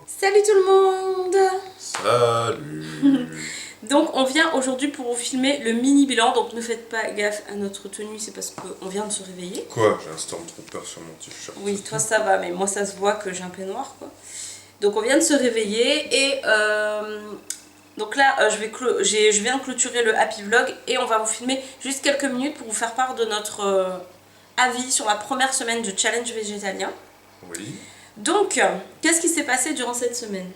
Salut tout le monde. Salut. Donc on vient aujourd'hui pour vous filmer le mini bilan, donc ne faites pas gaffe à notre tenue, c'est parce qu'on vient de se réveiller. Quoi? J'ai un Stormtrooper sur mon t-shirt. Oui, toi ça va, mais moi ça se voit que j'ai un peignoir quoi. Donc on vient de se réveiller et donc là je viens de clôturer le happy vlog et on va vous filmer juste quelques minutes pour vous faire part de notre avis sur la première semaine de challenge végétalien. Oui. Donc, qu'est-ce qui s'est passé durant cette semaine?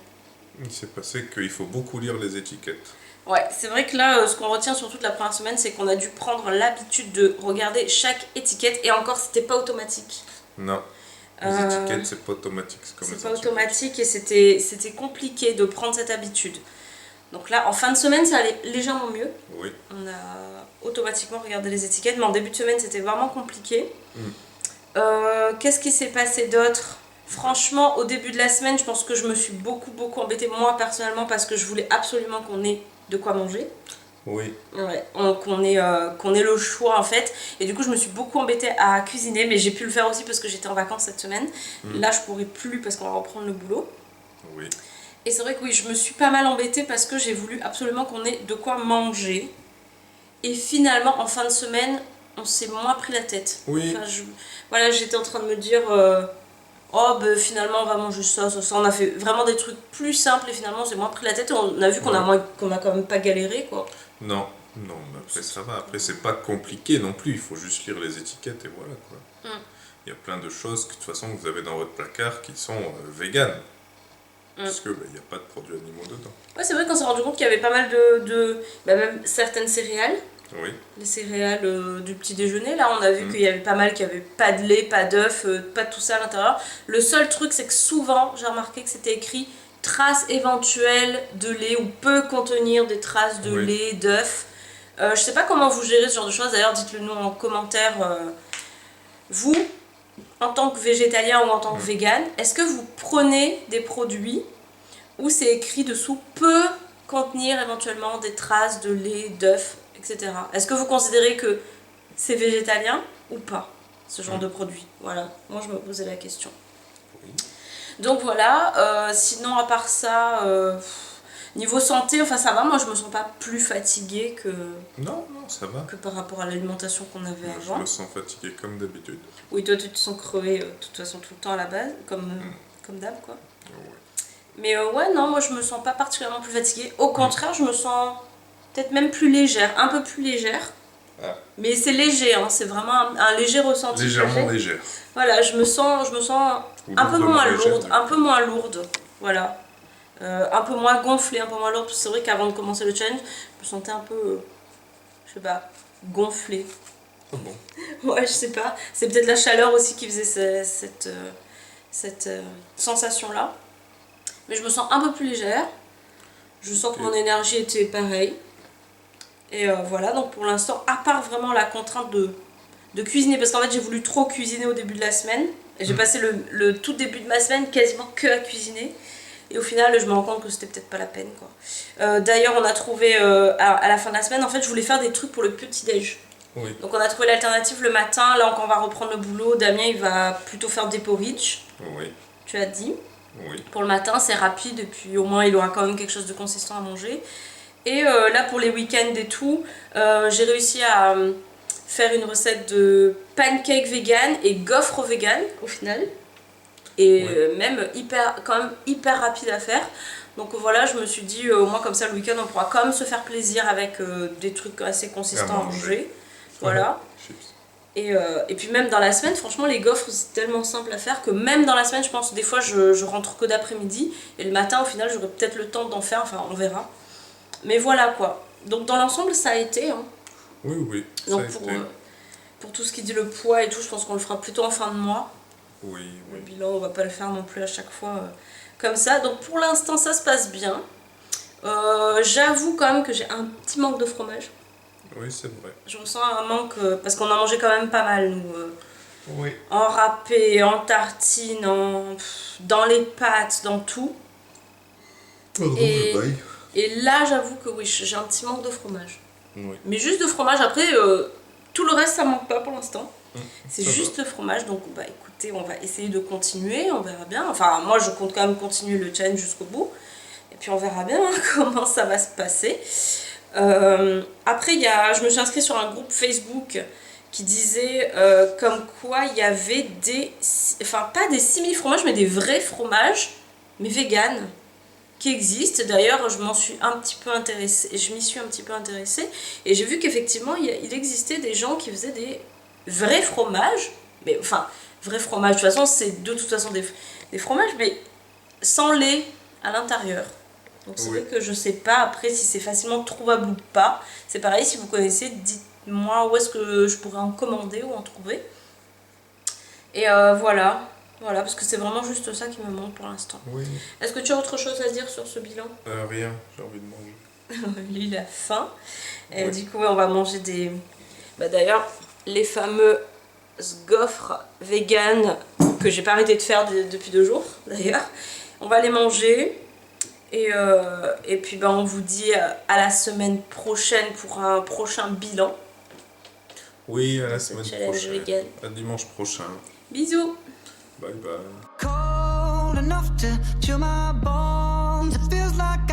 Il s'est passé qu'il faut beaucoup lire les étiquettes. Ouais, c'est vrai que là, ce qu'on retient sur toute la première semaine, c'est qu'on a dû prendre l'habitude de regarder chaque étiquette, et encore, c'était pas automatique. Non. Les étiquettes, c'est pas automatique. C'est pas automatique et c'était compliqué de prendre cette habitude. Donc là, en fin de semaine, ça allait légèrement mieux. Oui. On a automatiquement regardé les étiquettes, mais en début de semaine, c'était vraiment compliqué. Qu'est-ce qui s'est passé d'autre? Franchement, au début de la semaine, je pense que je me suis beaucoup embêtée, moi personnellement, parce que je voulais absolument qu'on ait de quoi manger. Oui. Ouais, qu'on ait le choix en fait. Et du coup, je me suis beaucoup embêtée à cuisiner, mais j'ai pu le faire aussi parce que j'étais en vacances cette semaine. Là, je pourrais plus parce qu'on va reprendre le boulot. Oui. Et c'est vrai que oui, je me suis pas mal embêtée parce que j'ai voulu absolument qu'on ait de quoi manger. Et finalement, en fin de semaine, on s'est moins pris la tête. Oui. Enfin, voilà, j'étais en train de me dire... oh ben finalement on va manger ça. On a fait vraiment des trucs plus simples et finalement on s'est moins pris la tête et on a vu qu'on a quand même pas galéré quoi. Non, mais après ça va. Après c'est pas compliqué non plus, il faut juste lire les étiquettes et voilà quoi. Il y a plein de choses que de toute façon vous avez dans votre placard qui sont véganes. Parce que il n'y a pas de produits animaux dedans. Ouais, c'est vrai qu'on s'est rendu compte qu'il y avait pas mal même certaines céréales. Oui. Les céréales du petit déjeuner, là on a vu qu'il y avait pas mal qui avait pas de lait, pas d'œufs, pas de tout ça à l'intérieur. Le seul truc c'est que souvent j'ai remarqué que c'était écrit traces éventuelles de lait ou peut contenir des traces de lait, d'œufs. Je sais pas comment vous gérez ce genre de choses, d'ailleurs dites-le nous en commentaire. Vous, en tant que végétalien ou en tant que vegan, est-ce que vous prenez des produits où c'est écrit dessous peut contenir éventuellement des traces de lait, d'œufs, etc. Est-ce que vous considérez que c'est végétalien ou pas, ce genre de produit? Voilà, moi je me posais la question. Oui. Donc voilà, sinon à part ça, niveau santé, enfin ça va, moi je me sens pas plus fatiguée que... Non, ça va. Que par rapport à l'alimentation qu'on avait avant. Je me sens fatigué comme d'habitude. Oui, toi tu te sens crevé de toute façon tout le temps à la base, comme d'hab quoi. Ouais. Mais ouais, non, moi je me sens pas particulièrement plus fatiguée. Au contraire, je me sens peut-être même plus légère, un peu plus légère. Ah. Mais c'est léger, hein, c'est vraiment un léger ressenti. Légèrement légère. Voilà, je me sens un peu moins lourde, voilà. Un peu moins gonflée, un peu moins lourde. C'est vrai qu'avant de commencer le challenge, je me sentais un peu, je sais pas, gonflée. Ah bon? Ouais, je sais pas. C'est peut-être la chaleur aussi qui faisait cette sensation-là. Mais je me sens un peu plus légère. Je sens que mon énergie était pareille. Et voilà, donc pour l'instant, à part vraiment la contrainte de cuisiner, parce qu'en fait j'ai voulu trop cuisiner au début de la semaine. Et j'ai passé le tout début de ma semaine quasiment que à cuisiner. Et au final, je me rends compte que c'était peut-être pas la peine, quoi. D'ailleurs, on a trouvé, à la fin de la semaine, en fait, je voulais faire des trucs pour le petit-déj. Oui. Donc on a trouvé l'alternative le matin. Là, quand on va reprendre le boulot, Damien, il va plutôt faire des porridge. Oui. Tu as dit. Oui. Pour le matin, c'est rapide et puis au moins il aura quand même quelque chose de consistant à manger. Et là pour les week-ends et tout, j'ai réussi à faire une recette de pancake vegan et gaufres vegan au final. Et même quand même hyper rapide à faire. Donc voilà, je me suis dit au moins comme ça le week-end on pourra quand même se faire plaisir avec des trucs assez consistants à manger. Voilà. Et puis même dans la semaine, franchement les gaufres c'est tellement simple à faire que même dans la semaine je pense des fois je rentre que d'après-midi et le matin au final j'aurai peut-être le temps d'en faire, enfin on verra. Mais voilà quoi. Donc dans l'ensemble ça a été. Hein. Oui, donc pour tout ce qui dit le poids et tout, je pense qu'on le fera plutôt en fin de mois. Oui. Le bilan on va pas le faire non plus à chaque fois comme ça. Donc pour l'instant ça se passe bien. J'avoue quand même que j'ai un petit manque de fromage. Oui, c'est vrai. Je ressens un manque, parce qu'on en mangeait quand même pas mal, nous. Oui. En râpé, en tartine, dans les pâtes, dans tout. Pardon, et là, j'avoue que oui, j'ai un petit manque de fromage. Oui. Mais juste de fromage, après, Tout le reste, ça manque pas pour l'instant. C'est ça juste le fromage, donc bah écoutez, on va essayer de continuer, on verra bien. Enfin, moi je compte quand même continuer le challenge jusqu'au bout. Et puis on verra bien comment ça va se passer. Après, je me suis inscrite sur un groupe Facebook qui disait comme quoi il y avait des... Enfin, pas des simili-fromages, mais des vrais fromages, mais vegan, qui existent. D'ailleurs, je m'y suis un petit peu intéressée. Et j'ai vu qu'effectivement, il existait des gens qui faisaient des vrais fromages. Mais enfin, vrais fromages, de toute façon, c'est de toute façon des fromages, mais sans lait à l'intérieur. Donc c'est vrai que je sais pas après si c'est facilement trouvable ou pas. C'est pareil, si vous connaissez, dites-moi où est-ce que je pourrais en commander ou en trouver. Et voilà, parce que c'est vraiment juste ça qui me manque pour l'instant. Oui. Est-ce que tu as autre chose à dire sur ce bilan? Rien, j'ai envie de manger. Lui, il a faim. Et du coup, on va manger des... Bah, d'ailleurs, les fameux gaufres vegan que j'ai pas arrêté de faire depuis 2 jours, d'ailleurs. On va les manger. Et puis on vous dit à la semaine prochaine pour un prochain bilan. Oui, à la semaine prochaine. Vegan. À dimanche prochain. Bisous. Bye bye. Cold enough to chill my bones. It feels like